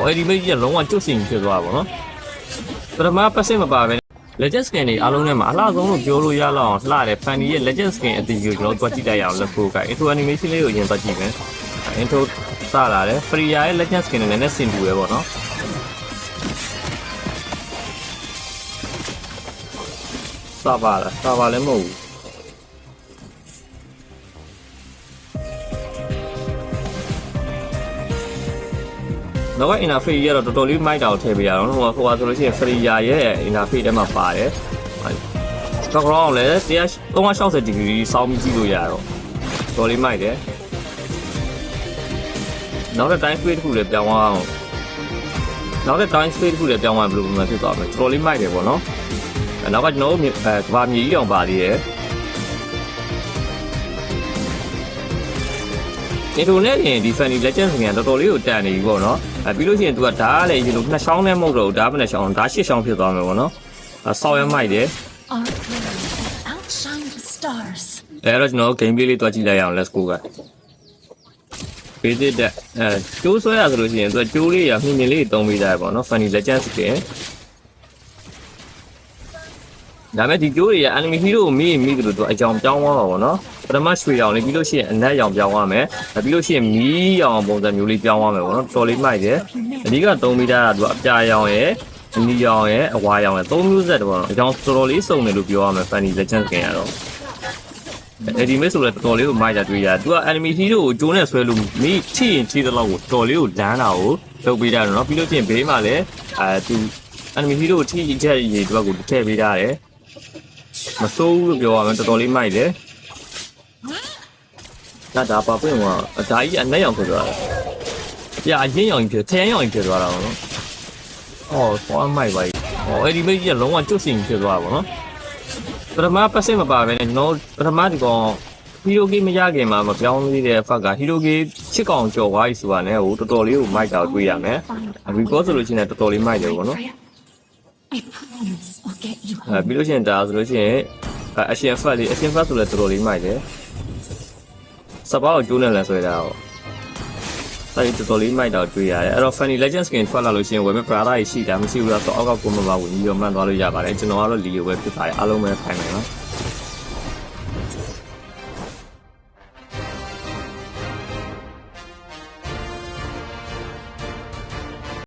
အဲ့ဒီမိတ်ကြီးကလုံးဝကျွတ်စင်ဖြစ်သွားပါတော့ပထမပတ်စစ်မပါပဲ legend skin တွေအားလုံးထဲမှာအလှဆုံးလို့ပြောလို့ရလောက်အောင်လှတဲ့ Fanny ရဲ့ legend skin အတီးကိုကျွန်တော်တို့ကြည့်လိုက်ရအောင်လက်ဖို့က intro animation လေးကိုအရင်သွားကြည့်မယ် intro စလာတယ် Freya ရဲ့ legend skin နဲ့လည်းဆင်တူပဲပေါ့နော်စပါလည်းမဟုတ်ဘူးနောက်က interface ရတော့တော်တော်လေးမိုက်တာကိုထည့်ပေးရအောင်ဟိုဆိုလို့ရှိရင် Freya ရဲ့ interface ထဲမှာပါတယ် background လည်း360 degree စောင်းပြီးကြည့်လို့ရတော့တော်လေးမိုက်တယ်နောက်တဲ့ time space တစ်ခုလည်းပြောင်းအောင်နောက်တဲ့ time space တစ်ခုလည်းပြောင်းအောင်ဘယ်လိုမှဖြစ်သွားမလဲတော်လေးမိုက်တယ်ပေါ့နော်နောက်ကကျွန်တော်တို့ကဘာမြေကြီးအောင်ပါသေးတယ်ဒီလိုနဲ့ရင်ဒီ Fanny Legend ဆိုရင်တော်တော်လေးကိုတန်နေပြီပေါ့နော်ပြီးလို့ရှိရင်သူကဓာတ်လည်းရေလို့နှစ်ချောင်းနဲ့မဟုတ်တော့ဓာတ်ပဲနှစ်ချောင်းဓာတ်ရှစ်ချောင်းဖြစ်သွားမယ်ပေါ့နော်ဆောက်ရမိုက်တယ်အဲ့တော့ကျွန်တော် game play လေးတွားကြည့်လိုက်အောင် let's go ကပေးတဲ့ကျိုးဆွဲရဆိုလို့ရှိရင်သူကကျိုးလေးရမြင်မြင်လေးတုံးပေးကြရပေါ့နော် Fanny Legend ဆိုရင်ဒါမဲ့ဒီကျိုးတွေရ enemy hero ကိုမိတယ်လို့သူအကြောင်ပြောင်းသွားပါပေါ့နော်ပထမရွှေရောင်လေးပြီးလို့ရှိရင်အနက်ရောင်ပြောင်းသွားမယ်ပြီးလို့ရှိရင်မီးရောင်ပုံစံမျိုးလေးပြောင်းသွားမယ်ပေါ့နော်တော်လေးမိုက်တယ်အဓိက3မီတာကသူအပြာရောင်ရယ်အနီရောင်ရယ်အဝါရောင်ရယ်3မျိုးဆက်တော့ပေါ့နော်အကြောင်တော်တော်လေးစုံတယ်လို့ပြောရမယ် Fanny Legend ခင်ရတော့အဲ့ဒီမဲ့ဆိုလည်းတော်တော်လေးကိုမိုက်တာတွေ့ရသူက enemy hero ကိုကျိုးနဲ့ဆွဲလို့မိထိရင်ထိတဲ့လောက်ကိုတော်လေးကိုလမ်းတာကိုလုပ်ပေးတာနော်ပြီးလို့ရှိရင်ဘေးမှာလည်းသူ enemy hero ကိုထိချက်ရေသူကကိုထည့်ပေးတာတယ်မစိုးဘူးလို့ပြောရမယ်တော်တော်လေးမိုက်တယ်ဒါပါပွင့်ကအဓာကြီးအနက်ရောင်ဖြစ်သွားတယ်ပြအရင်ရောင်ဖြစ်ထရန်ရောင်ဖြစ်သွားတာပေါ့နော်ပေါ်မိုက်ပါအဲ့ဒီမိတ်ကြီးကလုံးဝကျွတ်စင်ဖြစ်သွားတာပေါ့နော်ပထမပတ်စစ်မပါပဲနဲ့ကျွန်တော်ပထမဒီကောင် hero game မရခင်မှာမပြောင်းသေးတဲ့ fuck က hero game ချစ်ကောင်ကြော်သွားပြီဆိုတာနဲ့ဟိုတော်တော်လေးကိုမိုက်တာကိုတွေ့ရမယ် because ဆိုလို့ရှိရင်တော်တော်လေးမိုက်တယ်ပေါ့နော်ပြီးလို့ရှိရင်ဒါဆိုလို့ရှိရင်action fat လေး action fat ဆိုလည်းတော်တော်လေးမိုက်တယ်စပါးကိုကျိုးနေလဲဆွဲတာပေါ့အဲ့ဒီတော်တော်လေးမိုက်တာတွေ့ရတယ်အဲ့တော့ Fanny Legend skin ထွက်လာလို့ရှိရင်ဝယ်မဲ့ brother ရှိတာမရှိဘူးလားဆိုတော့အောက်ကကိုမပါဝင်ပြီးတော့မှန်သွားလို့ရပါတယ်ကျွန်တော်ကတော့လီယိုပဲဖြစ်ပါတယ်အားလုံးပဲဖိုင်မယ်နော်